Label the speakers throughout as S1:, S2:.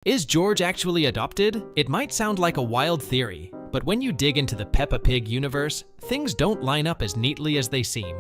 S1: Is George actually adopted? It might sound like a wild theory, but when you dig into the Peppa Pig universe, things don't line up as neatly as they seem.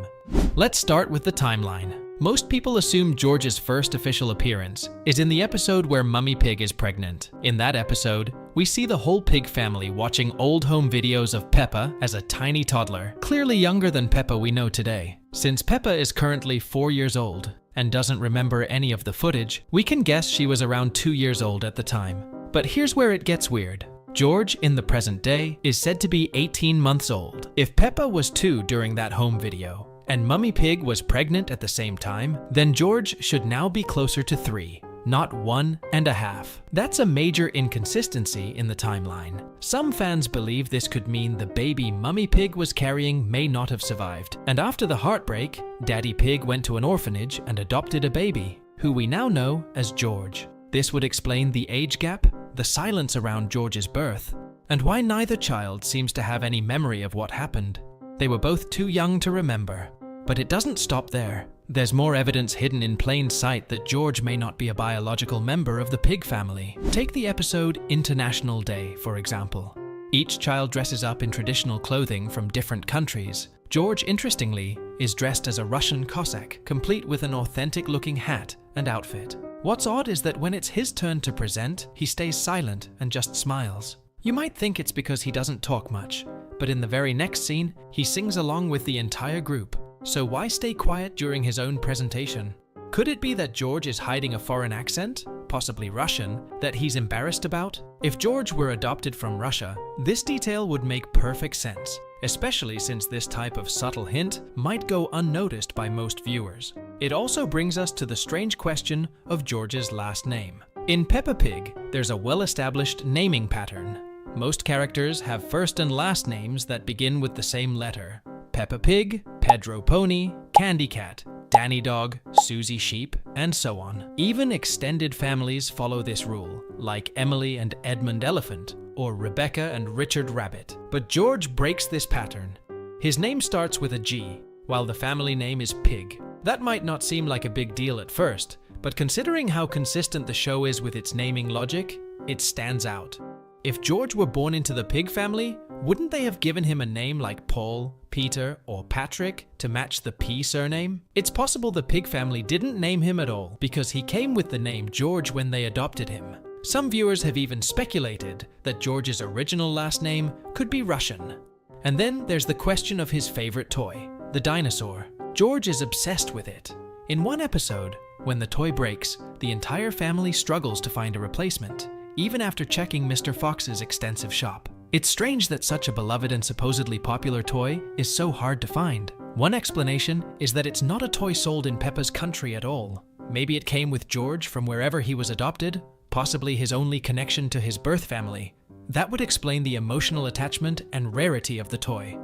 S1: Let's start with the timeline. Most people assume George's first official appearance is in the episode where Mummy Pig is pregnant. In that episode, we see the whole pig family watching old home videos of Peppa as a tiny toddler, clearly younger than Peppa we know today. Since Peppa is currently 4 years old and doesn't remember any of the footage, we can guess she was around 2 years old at the time. But here's where it gets weird. George, in the present day, is said to be 18 months old. If Peppa was 2 during that home video, and Mummy Pig was pregnant at the same time, then George should now be closer to 3, not 1.5. That's a major inconsistency in the timeline. Some fans believe this could mean the baby Mummy Pig was carrying may not have survived, and after the heartbreak, Daddy Pig went to an orphanage and adopted a baby, who we now know as George. This would explain the age gap, the silence around George's birth, and why neither child seems to have any memory of what happened. They were both too young to remember. But it doesn't stop there. There's more evidence hidden in plain sight that George may not be a biological member of the pig family. Take the episode International Day, for example. Each child dresses up in traditional clothing from different countries. George, interestingly, is dressed as a Russian Cossack, complete with an authentic-looking hat and outfit. What's odd is that when it's his turn to present, he stays silent and just smiles. You might think it's because he doesn't talk much, but in the very next scene, he sings along with the entire group. So why stay quiet during his own presentation? Could it be that George is hiding a foreign accent, possibly Russian, that he's embarrassed about? If George were adopted from Russia, this detail would make perfect sense, especially since this type of subtle hint might go unnoticed by most viewers. It also brings us to the strange question of George's last name. In Peppa Pig, there's a well-established naming pattern. Most characters have first and last names that begin with the same letter. Peppa Pig, Pedro Pony, Candy Cat, Danny Dog, Susie Sheep, and so on. Even extended families follow this rule, like Emily and Edmund Elephant, or Rebecca and Richard Rabbit. But George breaks this pattern. His name starts with a G, while the family name is Pig. That might not seem like a big deal at first, but considering how consistent the show is with its naming logic, it stands out. If George were born into the pig family, wouldn't they have given him a name like Paul, Peter, or Patrick to match the P surname? It's possible the pig family didn't name him at all because he came with the name George when they adopted him. Some viewers have even speculated that George's original last name could be Russian. And then there's the question of his favorite toy, the dinosaur. George is obsessed with it. In one episode, when the toy breaks, the entire family struggles to find a replacement, even after checking Mr. Fox's extensive shop. It's strange that such a beloved and supposedly popular toy is so hard to find. One explanation is that it's not a toy sold in Peppa's country at all. Maybe it came with George from wherever he was adopted, possibly his only connection to his birth family. That would explain the emotional attachment and rarity of the toy.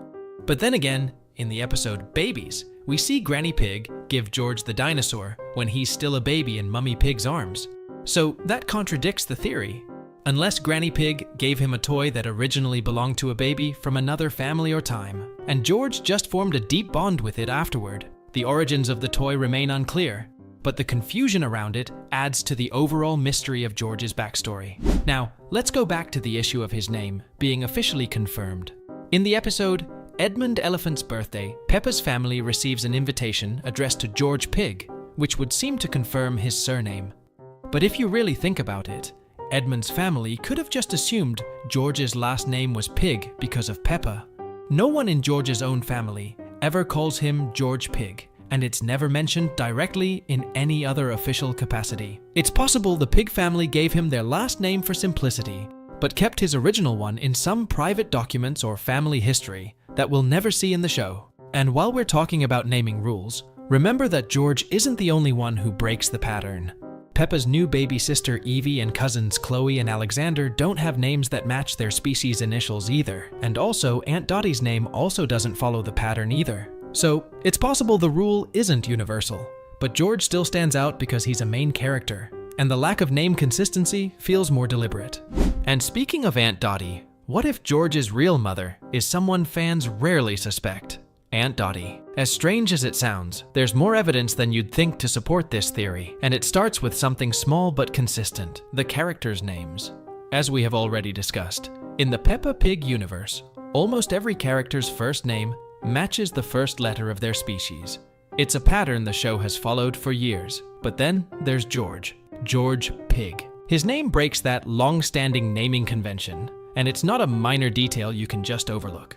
S1: But then again, in the episode Babies, we see Granny Pig give George the dinosaur when he's still a baby in Mummy Pig's arms. So that contradicts the theory. Unless Granny Pig gave him a toy that originally belonged to a baby from another family or time, and George just formed a deep bond with it afterward. The origins of the toy remain unclear, but the confusion around it adds to the overall mystery of George's backstory. Now, let's go back to the issue of his name being officially confirmed. In the episode Edmund Elephant's Birthday, Peppa's family receives an invitation addressed to George Pig, which would seem to confirm his surname. But if you really think about it, Edmund's family could have just assumed George's last name was Pig because of Peppa. No one in George's own family ever calls him George Pig, and it's never mentioned directly in any other official capacity. It's possible the Pig family gave him their last name for simplicity, but kept his original one in some private documents or family history that we'll never see in the show. And while we're talking about naming rules, remember that George isn't the only one who breaks the pattern. Peppa's new baby sister Evie and cousins Chloe and Alexander don't have names that match their species initials either, and also Aunt Dottie's name also doesn't follow the pattern either. So it's possible the rule isn't universal, but George still stands out because he's a main character, and the lack of name consistency feels more deliberate. And speaking of Aunt Dottie, what if George's real mother is someone fans rarely suspect? Aunt Dottie. As strange as it sounds, there's more evidence than you'd think to support this theory, and it starts with something small but consistent: the characters' names. As we have already discussed, in the Peppa Pig universe, almost every character's first name matches the first letter of their species. It's a pattern the show has followed for years. But then there's George Pig. His name breaks that long-standing naming convention, and it's not a minor detail you can just overlook.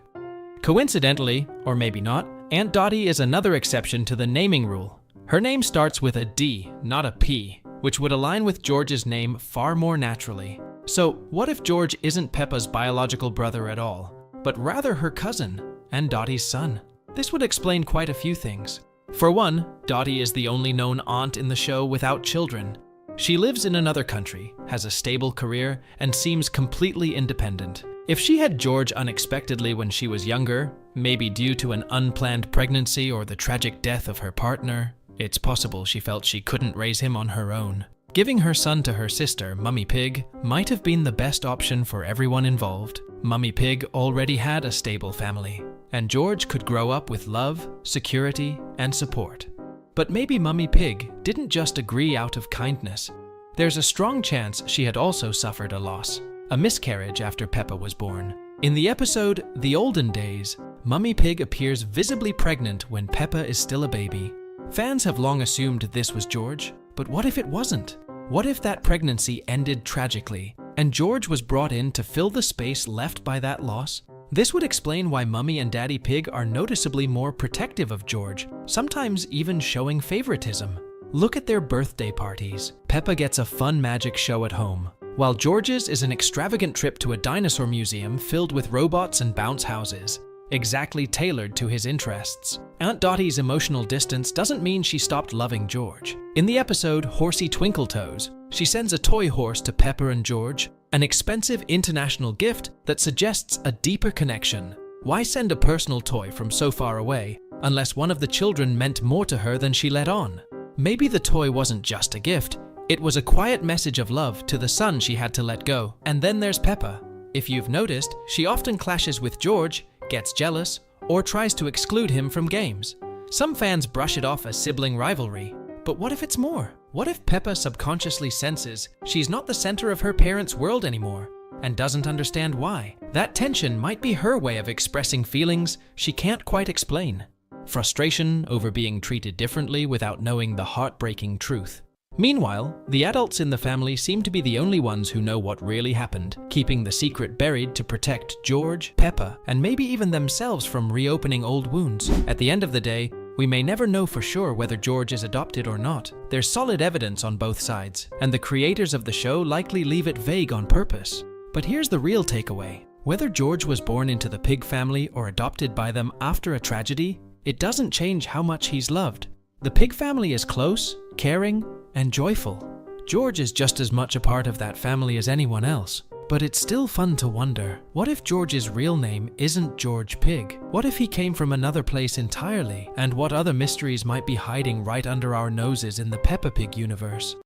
S1: Coincidentally, or maybe not, Aunt Dottie is another exception to the naming rule. Her name starts with a D, not a P, which would align with George's name far more naturally. So what if George isn't Peppa's biological brother at all, but rather her cousin and Dottie's son? This would explain quite a few things. For one, Dottie is the only known aunt in the show without children. She lives in another country, has a stable career, and seems completely independent. If she had George unexpectedly when she was younger, maybe due to an unplanned pregnancy or the tragic death of her partner, it's possible she felt she couldn't raise him on her own. Giving her son to her sister, Mummy Pig, might have been the best option for everyone involved. Mummy Pig already had a stable family, and George could grow up with love, security, and support. But maybe Mummy Pig didn't just agree out of kindness. There's a strong chance she had also suffered a loss, a miscarriage after Peppa was born. In the episode The Olden Days, Mummy Pig appears visibly pregnant when Peppa is still a baby. Fans have long assumed this was George, but what if it wasn't? What if that pregnancy ended tragically, and George was brought in to fill the space left by that loss? This would explain why Mummy and Daddy Pig are noticeably more protective of George, sometimes even showing favoritism. Look at their birthday parties. Peppa gets a fun magic show at home, while George's is an extravagant trip to a dinosaur museum filled with robots and bounce houses, exactly tailored to his interests. Aunt Dottie's emotional distance doesn't mean she stopped loving George. In the episode Horsey Twinkletoes, she sends a toy horse to Peppa and George, an expensive international gift that suggests a deeper connection. Why send a personal toy from so far away, unless one of the children meant more to her than she let on? Maybe the toy wasn't just a gift, it was a quiet message of love to the son she had to let go. And then there's Peppa. If you've noticed, she often clashes with George, gets jealous, or tries to exclude him from games. Some fans brush it off as sibling rivalry, but what if it's more? What if Peppa subconsciously senses she's not the center of her parents' world anymore, and doesn't understand why? That tension might be her way of expressing feelings she can't quite explain. Frustration over being treated differently without knowing the heartbreaking truth. Meanwhile, the adults in the family seem to be the only ones who know what really happened, keeping the secret buried to protect George, Peppa, and maybe even themselves from reopening old wounds. At the end of the day, we may never know for sure whether George is adopted or not. There's solid evidence on both sides, and the creators of the show likely leave it vague on purpose. But here's the real takeaway. Whether George was born into the Pig family or adopted by them after a tragedy, it doesn't change how much he's loved. The Pig family is close, caring, and joyful. George is just as much a part of that family as anyone else. But it's still fun to wonder, what if George's real name isn't George Pig? What if he came from another place entirely? And what other mysteries might be hiding right under our noses in the Peppa Pig universe?